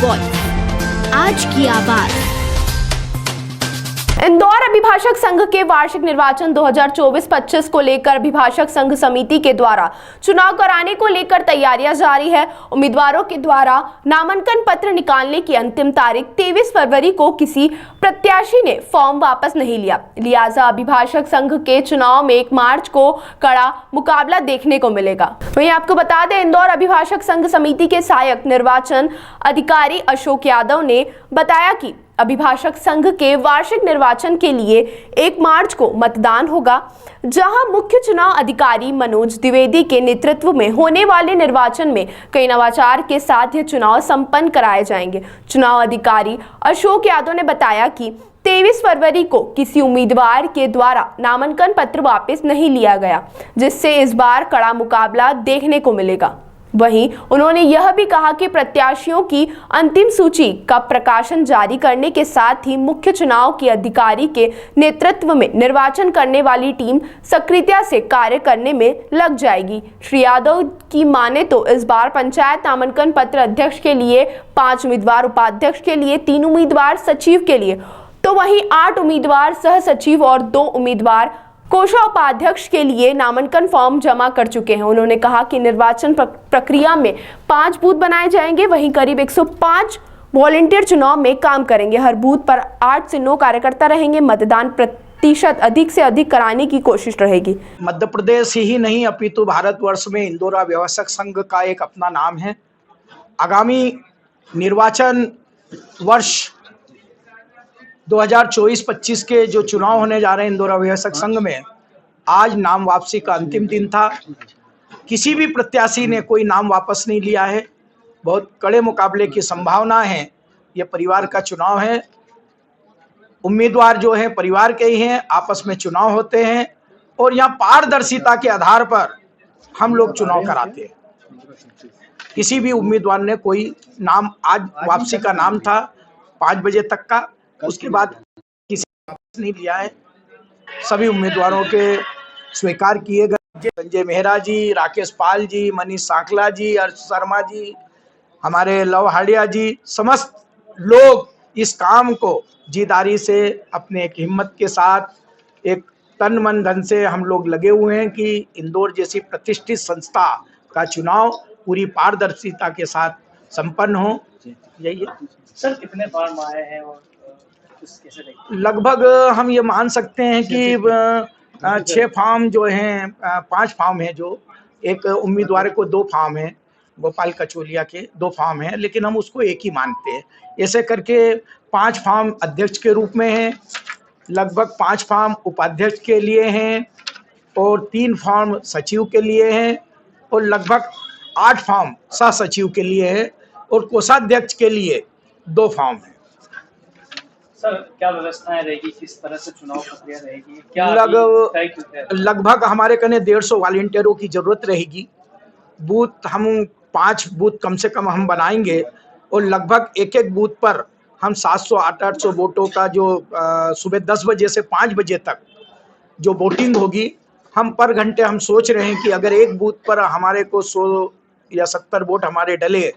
Voice, आज की आवाज। इंदौर अभिभाषक संघ के वार्षिक निर्वाचन 2024-25 को लेकर अभिभाषक संघ समिति के द्वारा चुनाव कराने को लेकर तैयारियां जारी है। उम्मीदवारों के द्वारा नामांकन पत्र निकालने की अंतिम तारीख 23 फरवरी को किसी प्रत्याशी ने फॉर्म वापस नहीं लिया, लिहाजा अभिभाषक संघ के चुनाव में 1 मार्च को कड़ा मुकाबला देखने को मिलेगा। वहीं आपको बता दें, इंदौर अभिभाषक संघ समिति के सहायक निर्वाचन अधिकारी अशोक यादव ने बताया कि अभिभाषक संघ के वार्षिक निर्वाचन के लिए 1 मार्च को मतदान होगा, जहां मुख्य चुनाव अधिकारी मनोज द्विवेदी के नेतृत्व में होने वाले निर्वाचन में कई नवाचार के साथ ये चुनाव संपन्न कराए जाएंगे। चुनाव अधिकारी अशोक यादव ने बताया कि 23 फरवरी को किसी उम्मीदवार के द्वारा नामांकन पत्र वापस नहीं लिया गया, जिससे इस बार कड़ा मुकाबला देखने को मिलेगा। वहीं उन्होंने यह भी कहा कि प्रत्याशियों की अंतिम सूची का प्रकाशन जारी करने के साथ ही मुख्य चुनाव के अधिकारी के नेतृत्व में निर्वाचन करने वाली टीम सक्रियता से कार्य करने में लग जाएगी। श्री यादव की माने तो इस बार पंचायत नामांकन पत्र अध्यक्ष के लिए 5 उम्मीदवार, उपाध्यक्ष के लिए 3 उम्मीदवार, सचिव के लिए तो वहीं 8 उम्मीदवार, सह सचिव और 2 उम्मीदवार कोषाध्यक्ष के लिए नामांकन फॉर्म जमा कर चुके हैं। उन्होंने कहा कि निर्वाचन प्रक्रिया में 5 बूथ बनाए जाएंगे, वहीं करीब 105 वॉलंटियर चुनाव में काम करेंगे। हर बूथ पर 8 से 9 कार्यकर्ता रहेंगे। मतदान प्रतिशत अधिक से अधिक कराने की कोशिश रहेगी। मध्य प्रदेश ही नहीं अपितु भारतवर्ष में इंदौर अभिभाषक संघ का एक अपना नाम है। आगामी निर्वाचन वर्ष 2024-25 के जो चुनाव होने जा रहे हैं इंदौर अभिभाषक संघ में, आज नाम वापसी का अंतिम दिन था। किसी भी प्रत्याशी ने कोई नाम वापस नहीं लिया है। बहुत कड़े मुकाबले की संभावना है। ये परिवार का चुनाव है। उम्मीदवार जो है परिवार के ही हैं, आपस में चुनाव होते हैं और यहाँ पारदर्शिता के आधार पर हम लोग चुनाव कराते हैं। किसी भी उम्मीदवार ने कोई नाम, आज वापसी का नाम था 5 बजे तक का, उसके बाद किसी ने वापस नहीं लिया है। सभी उम्मीदवारों के स्वीकार किए गए। संजय मेहरा जी, राकेश पाल जी, मनीष सांकला जी, हर्ष शर्मा जी, हमारे लव हाड़िया जी, समस्त लोग इस काम को जीदारी से अपने एक हिम्मत के साथ एक तन मन धन से हम लोग लगे हुए हैं कि इंदौर जैसी प्रतिष्ठित संस्था का चुनाव पूरी पारदर्शिता के साथ संपन्न हो। यही है सर। कितने फॉर्म आए हैं और लगभग हम ये मान सकते हैं कि 6 फॉर्म जो हैं, 5 फॉर्म हैं। जो एक उम्मीदवार को 2 फॉर्म हैं, गोपाल कचोलिया के 2 फॉर्म हैं, लेकिन हम उसको एक ही मानते हैं। ऐसे करके 5 फॉर्म अध्यक्ष के रूप में हैं, लगभग 5 फॉर्म उपाध्यक्ष के लिए हैं और 3 फॉर्म सचिव के लिए हैं और लगभग 8 फॉर्म सह सचिव के लिए है और कोषाध्यक्ष के लिए 2 फॉर्म हैं। सर, क्या व्यवस्थाएं रहेगी, किस तरह से चुनाव प्रक्रिया रहेगी, क्या लगभग हमारे कने 150 वॉलंटियरों की जरूरत रहेगी। बूथ हम 5 बूथ कम से कम हम बनाएंगे और लगभग एक बूथ पर हम 700-800 वोटों का जो सुबह 10 बजे से 5 बजे तक जो वोटिंग होगी, हम पर घंटे हम सोच रहे हैं कि अगर एक बूथ पर हमारे को 100 या 70 वोट हमारे डले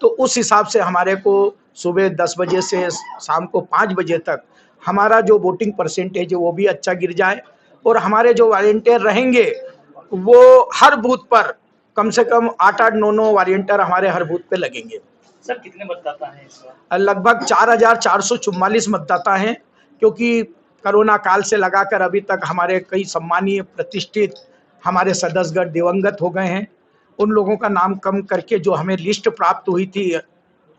तो उस हिसाब से हमारे को सुबह 10 बजे से शाम को 5 बजे तक हमारा जो वोटिंग परसेंटेज है वो भी अच्छा गिर जाए और हमारे जो वॉलंटियर रहेंगे वो हर बूथ पर कम से कम 8-8, 9-9 वॉलंटियर हमारे हर बूथ पे लगेंगे। सर, कितने मतदाता हैं इस बार? लगभग 4,444 मतदाता हैं, क्योंकि कोरोना काल से लगाकर अभी तक हमारे कई सम्मानीय प्रतिष्ठित हमारे सदस्यगण दिवंगत हो गए हैं। उन लोगों का नाम कम करके जो हमें लिस्ट प्राप्त हुई थी,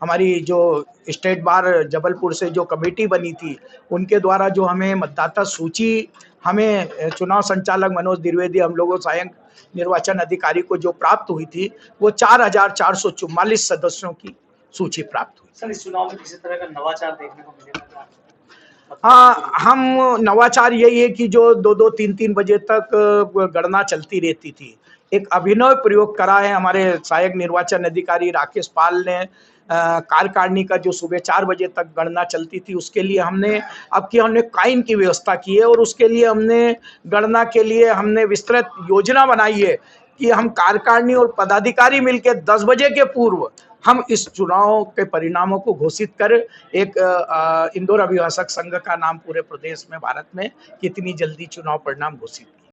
हमारी जो स्टेट बार जबलपुर से जो कमेटी बनी थी, उनके द्वारा जो हमें मतदाता सूची हमें चुनाव संचालक मनोज द्विवेदी, हम लोगों सहायक निर्वाचन अधिकारी को जो प्राप्त हुई थी, वो 4,444 सदस्यों की सूची प्राप्त हुई। सर, इस चुनाव में किसी तरह का नवाचार देखने को मिलेगा? हाँ, हम नवाचार यही है कि जो 2-2, 3-3 बजे तक गणना चलती रहती थी। एक अभिनव प्रयोग करा है हमारे सहायक निर्वाचन अधिकारी राकेश पाल ने। कार्यकारिणी का जो सुबह 4 बजे तक गणना चलती थी, उसके लिए हमने काइन की व्यवस्था की है और उसके लिए हमने गणना के लिए हमने विस्तृत योजना बनाई है कि हम कार्यकारिणी और पदाधिकारी मिलकर 10 बजे के पूर्व हम इस चुनाव के परिणामों को घोषित कर एक इंदौर अभिभाषक संघ का नाम पूरे प्रदेश में, भारत में कितनी जल्दी चुनाव परिणाम घोषित किया।